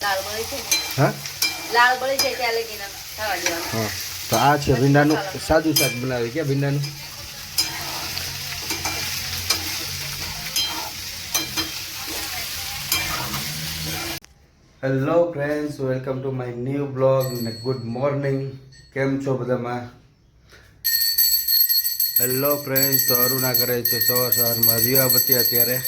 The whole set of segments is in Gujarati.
હા લાલ બળી જાય ત્યાં લગીને ખાવા દેવાનું. હા તો આ છે ભીંડાનું સાદું શાક બનાવી કે ભીંડાનું. Hello friends, welcome to my new blog ને ગુડ મોર્નિંગ. કેમ છો બધામાં? હેલો ફ્રેન્ડ્સ, તો અરુણા કરે છે સવારમાં દીવાબત્તી અત્યારે.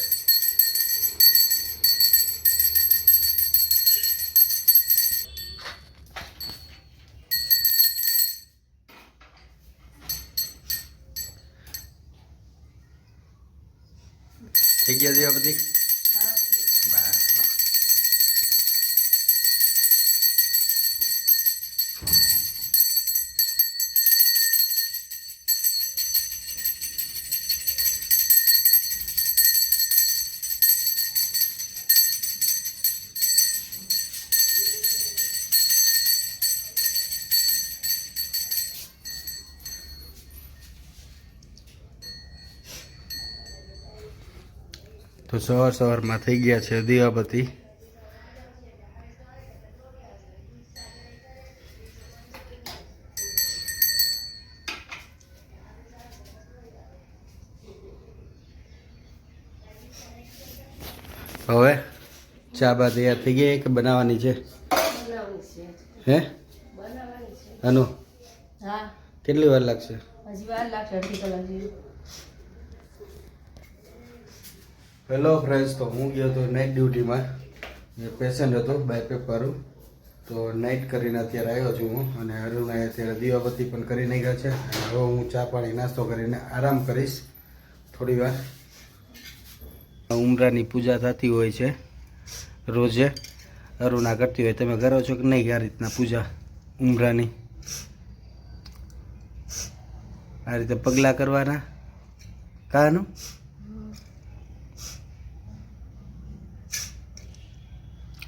થઈ ગયા દીવાબત્તી? તો સવારમાં થઈ ગયા છે દીવાબત્તી. હવે ચા બા તૈયાર થઈ ગઈ કે બનાવવાની છે? હે અનુ હા, કેટલી વાર લાગશે? હજી વાર લાગશે, અડધી કલાક જેવી. હેલો ફ્રેન્ડ્સ, તો હું ગયો હતો નાઇટ ડ્યુટીમાં. પેશન્ટ હતો બાયપેપ વાળું, તો નાઇટ કરીને અત્યારે આવ્યો છું હું. અને અરુણાએ અત્યારે દીવાબત્તી પણ કરી નાખ્યા છે. અને હવે હું ચા પાણી નાસ્તો કરીને આરામ કરીશ થોડી વાર. ઉમરાની પૂજા થતી હોય છે રોજે, અરુણા કરતી હોય. તમે કરો છો કે નહીં આ રીતના પૂજા ઉમરાની? આ રીતે પગલાં કરવાના કાનું?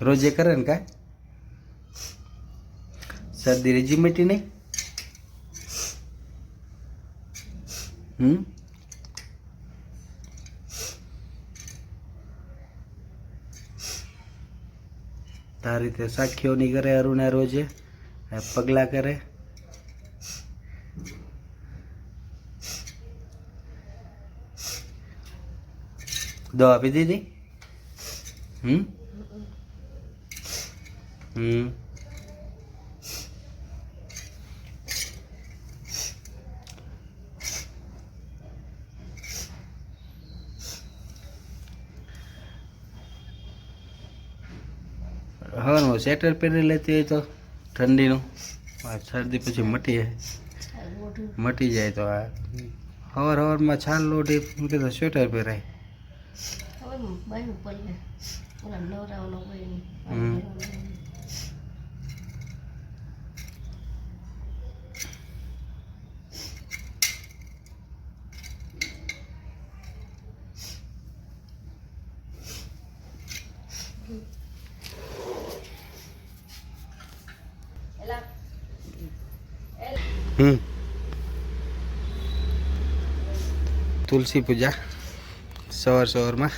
રોજે કરે ને કાંઈ? શરદી રેજી મટી નહીં? આ રીતે સાખીઓ નહીં કરે અરુણા રોજે, પગલાં કરે. દવા આપી દીધી? હા, સ્વેટર પહેરી લેતી હોય તો ઠંડીનું શરદી પછી મટી જાય. તો આ હવારમાં છાલ લોટી મૂકે તો સ્વેટર પહેરાય. તુલસી પૂજા સવારમાં.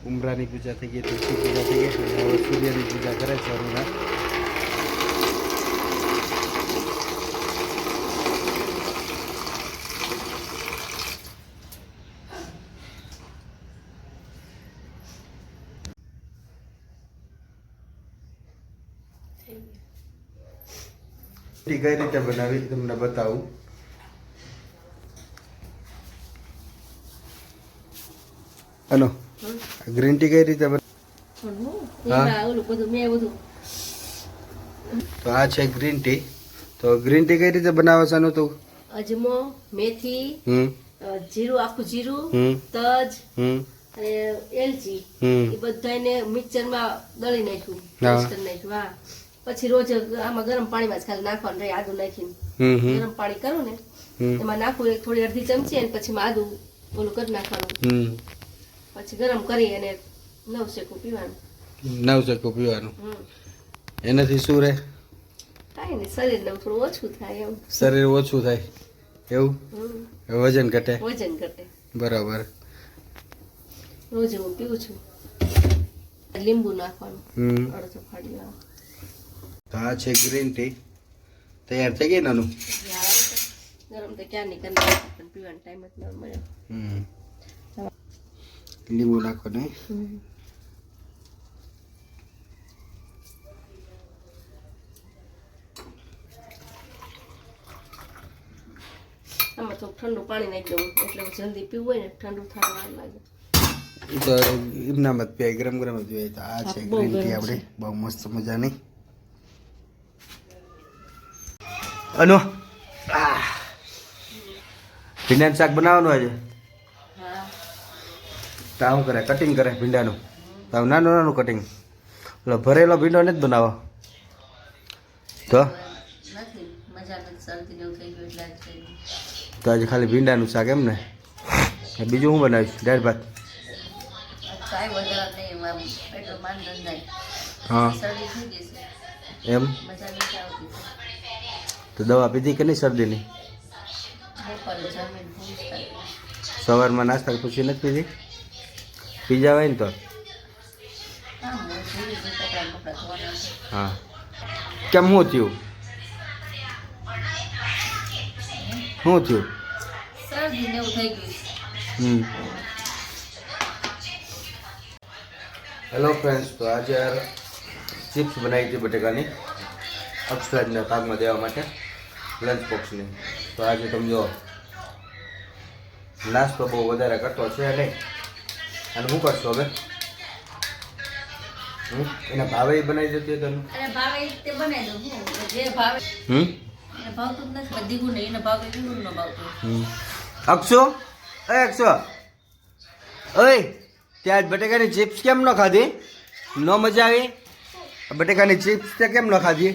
ઉમરાની પૂજા થઈ ગઈ, તુલસી પૂજા થઈ ગઈ. હવે સૂર્યની પૂજા કરે છે અરુણા. કઈ રીતે બનાવી તમને બતાવું. હલો, ગ્રીન ટી કઈ રીતે તો આ છે ગ્રીન ટી. તો ગ્રીન ટી કઈ રીતે બનાવે છે? તું અજમો, મેથી, જીરું, આખું જીરું, તજ અને એલચી એ બધાને મિક્સરમાં દળી નાખ્યું, પેસ્ટ કરી નાખ્યું. હા, પછી રોજ આમાં ગરમ પાણીમાં જ ખાલી નાખવાનું રહે, આદુ નાખીને ગરમ પાણી કરું ને એમાં નાખવું થોડી અડધી ચમચી, અને પછી આદુ ઓલું કરી નાખવાનું. પછી ગરમ કરી અને નવ શેકું પીવાનું. નવસેકું પીવાનું. હમ. એનાથી શું રહે? કાંઈ નહીં, શરીરને થોડું ઓછું થાય એમ. શરીર ઓછું થાય એવું? હમ. વજન ઘટે? વજન ઘટે. બરાબર. રોજ હું પીવું છું. લીંબુ નાખવાનું. અડધો ફાડી નાખવાનું. તો આ છે ગ્રીન ટી. તૈયાર થઈ ગઈ નાનું? ગરમ તો ક્યાં નહીં કરી પણ પીવાનો ટાઈમ જ ન મળ્યો. લીંબુ નાખવાનું. આમાં તો ઠંડુ પાણી નાખી દઉં એટલે જલ્દી પીવું હોય ને ઠંડુ થવા વાર લાગે. તો એમનામાં જ પીવાય, ગરમ ગરમ જ પીવાય. તો આ છે બહુ ગ્રીન ટી ગરમ આપણે, બહુ મસ્ત મજાની. અનો ભીંડાનું શાક બનાવવાનું આજે. હા. તો શું કરે? કટિંગ કરે ભીંડાનું. તો નાનું નાનું કટિંગ. ઓલો ભરેલો ભીંડો નથી બનાવો તો? નથી મજા નથી, શરદી જેવું થઈ ગયું એટલે જ થઈ તો આજે ખાલી ભીંડાનું શાક એમ ને? બીજું શું બનાવીશ? દાળ ભાત? કાંઈ વધારે નહીં, એટલું માન ધંધાય. હા શરદી થઈ ગઈ છે, એમ. મજા નથી આવતી. તો દવા પીધી કે નહીં શરદીની? બપોરે જમીન ભૂખ સવારમાં નાસ્તા પછી નથી પીધી? પી જવાય ને તો. હા કેમ શું થયું? શું થયું? શરદી ને એવું થઈ ગયું. હેલો ફ્રેન્ડ્સ, તો આજે ચિપ્સ બનાવી હતી બટેકાની, અક્ષરાજના ભાગમાં દેવા માટે, લંચ બોક્સની. તો આજે તમે જો નાસ્તો બહુ વધારે કરતો છે નહીં. અને શું કરશો હવે? એના ભાવે બનાવી દેતી તમે? અરે ભાવે તે બનાવી દઉં હું, જે ભાવે એને ભાવતું જ નથી. બધી ગુણ એને ભાવે ગુણ ન ભાવતું. અક્ષો, એ અક્ષો, ઓય ત્યાં બટેકાની ચિપ્સ કેમ ન ખાધી? ન મજા આવી? બટેકાની ચિપ્સ તે કેમ ન ખાધી?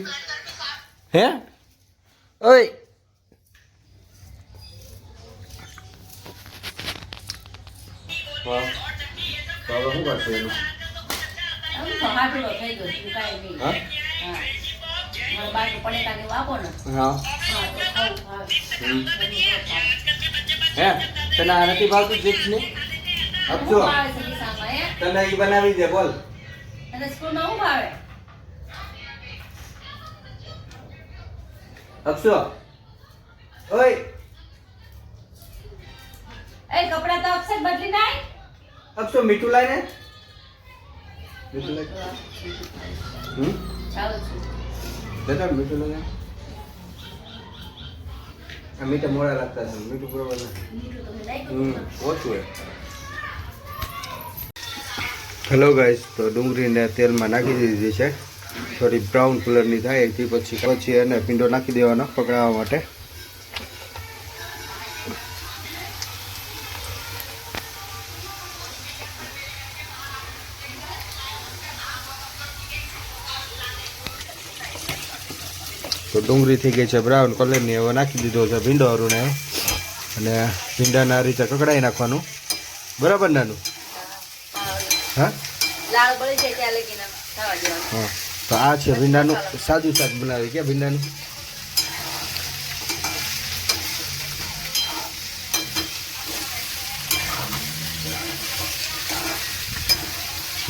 હે ઓય તો હવે શું કરશે એનું? આમ તો હાટલો થઈ ગયો છે, કાંઈ નહીં. હા હા. મારા બાજુ પડેકાને એવું આપો ને. હા હા, તો ખાવું ભાવે. હે તને આ નથી ભાવતું ચિપ્સ ને? અક્ષો શું ભાવે છે દિશામાં, હે? તને એ બનાવી દે, બોલ. અને સ્કૂલમાં શું ભાવે? અક્ષો ઓય એ કપડાં તો અક્ષર બદલી નાય. અક્ષો મીઠું લાય ને. મીઠું લાય. જાઉં છું. બેટા મીઠું લાય. આ મીઠા મોડા લાગતા છે, મીઠું બરોબર ના. મીઠું તો મેં નાખ્યું. ઓછું હે. હેલો ગાઈસ, તો ડુંગળીને તેલમાં નાખી દીધી છે, થોડી બ્રાઉન કલરની થાય તે પછી એને પીંડો નાખી દેવાનો પકડાવવા માટે. તો ડુંગળી થઈ ગઈ છે બ્રાઉન કલરની. હવે નાખી દીધો છે ભીંડો હરુને, અને ભીંડાને આ રીતે કકડાઈ નાખવાનું. બરાબર નાનું? હા લાલ બળી જાય ત્યાં લગીને ખાવા દેવાનું. હા. તો આ છે ભીંડાનું સાદું શાક બનાવી કે ભીંડાનું.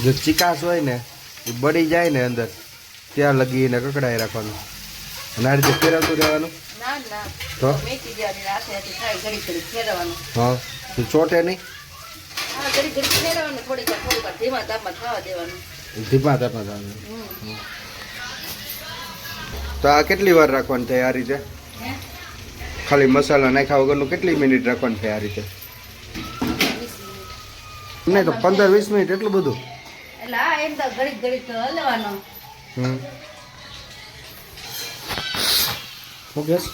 જો ચિકાસ હોય ને એ બળી જાય ને અંદર, ત્યાં લગીને કકડાઈ રાખવાનું અને આ રીતે ફેરવતું રહેવાનું. ના ના તો મેથી દેવાની, રાતે રાતે ખાઈ ઘડી ઘડી ફેરવવાનું. હા તો ચોટે નહીં. હા, ઘડી ઘડી ફેરવવાનું, થોડીક વાર ધીમા તાપમાં ખાવા દેવાનું. ધીમા તાપમાં થવાનું. તો આ કેટલી વાર રાખવાનું થાય આ રીતે? હે? ખાલી મસાલા નાખ્યા વગરનું કેટલી મિનિટ રાખવાનું થાય આ રીતે? 20 મિનિટ. નહીં તો 15-20 મિનિટ, એટલું બધું? એટલે હા, એમ તો ઘડીક ઘડીક હલવાનો. હું ગેસ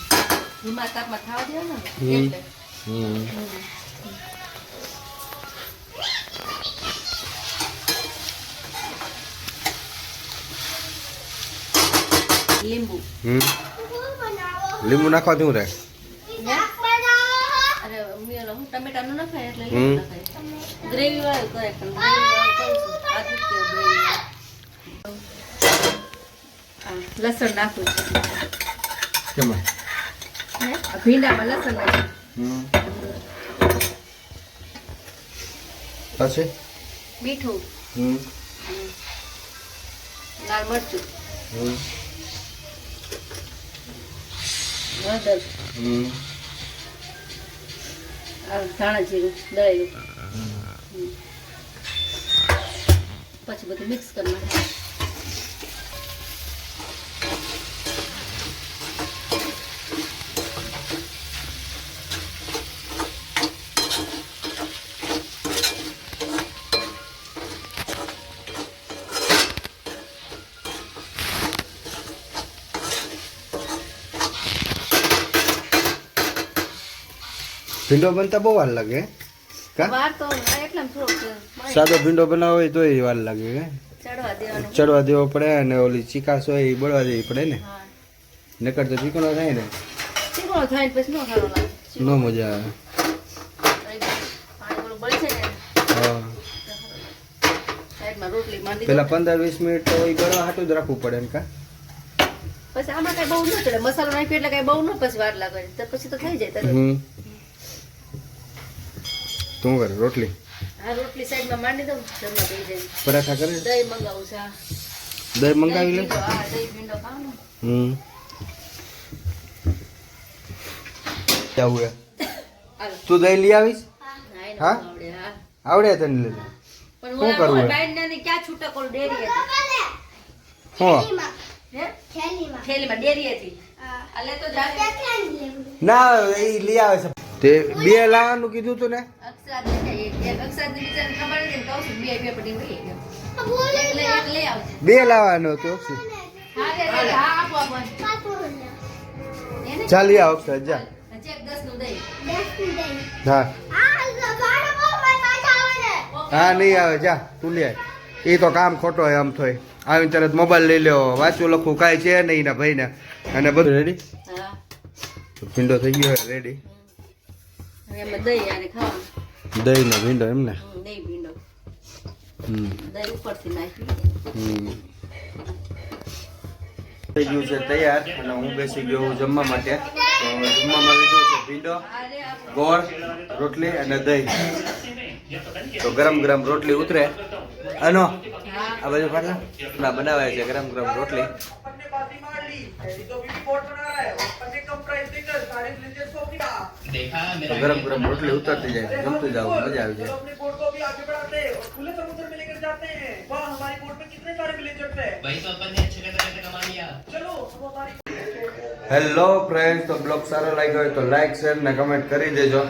ધીમા તાપમાં ખાવા દેવાનું ને, હમ. એટલે. લીંબુ. લીંબુ નાખવાથી શું રહે? અરે હું ટમેટાનું ન ખાય એટલે લીંબુ ન ખાય. ગ્રેવી વાળું કરે પણ ગ્રેવી વાળું કરું છું. આદિત્ય ગ્રેવી વાળું. લસણ નાખું છું. કેમાં હે? આ ભીંડામાં લસણ નાખું. પછી મીઠું, લાલ મરચું, હળદર, ધાણા જીરું દળેલું. પછી બધું મિક્સ કરી નાખું. ભીંડો બનતા બહુ વાર લાગે કા વાર તો એટલામાં થોડોક સાદો ભીંડો બનાવો હોય તોય વાર લાગે હે ચડવા દેવાનું. ચડવા દેવો પડે અને ઓલી ચીકાશ હોય એ બળવા દેવી પડે ને હા, નકર તો ચીકણો થાય ને ચીકણો થાય ને પછી ન સારો લાગે. ન મજા આવે પાણી થોડું બળી છે ને હા સાઈડમાં રોટલી માંડી પેલા 15-20 મિનિટ તો એ બળવા હાટું જ રાખવું પડે ને કા પછી આમાં કઈ બહુ ન ચડે. મસાલો નાખ્યો એટલે કઈ બહુ ન પછી વાર લાગે તો પછી તો થઈ જાય તરત. તું કરે રોટલી આ રોટલી સાઈડમાં માંડી દઉં જમવા બેસી જાય. પરાઠા કરે દહીં મંગાવું છે. દહીં મંગાવી લે દહીં ભીંડો ખાવાનું. જાવું હે હાલો. તું દહીં લઈ આવીશ હા, એને હા? આવડે, હા. આવડે તને લઈ પણ શું કરવું હે? ડાયટનાની ક્યાં છૂટક ઓલું ડેરી હતી. હો હે? થેલીમાં ડેરી હતી. આ લેતો જાજે. ના એ લઈ આવે છે તે બે લાવવાનું કીધું તું ને અક્ષરાજ ને કઈ એક અક્ષરાજને બિચારાને ખબર નથી ને કહું છું બે પડી વહી ગયો. એક લઈ આવજે. બે લાવવાનું હતું ઓક્ષી હા રે રે, હા આપો આપો. એને ચાલ લઈ આવ અક્ષર જા હજી એક 10 નું દહીં. હા હા નહીં આવે જા તું લે એ તો કામ ખોટો હોય આમ થોય આવીને તરત મોબાઈલ લઈ લ્યો વાંચવું લખવું કાંઈ છે નહીં ના ભાઈને અને બધું રેડી હા. ભીંડો થઈ ગયો રેડી હવે એમાં દહીં આને ખાવાનું. દહીં નો ભીંડો એમ ને દહીં ભીંડો. દહીં ઉપરથી નાખી. થઈ ગયું છે તૈયાર અને હું બેસી ગયો હું જમવા માટે તો હવે જમવામાં લીધું છે ભીંડો ગોળ રોટલી અને દહીં તો ગરમ ગરમ રોટલી ઉતરે અનો આ બાજુ પાછા ના બનાવાય છે ગરમ ગરમ રોટલી તો ગરમ ગરમ રોટલી ઉતરતી જાય જમતું જાવ મજા આવી જાય હેલો ફ્રેન્ડ તો બ્લોગ સારો લાગ્યો હોય તો લાઈક શેર ને કમેન્ટ કરી દેજો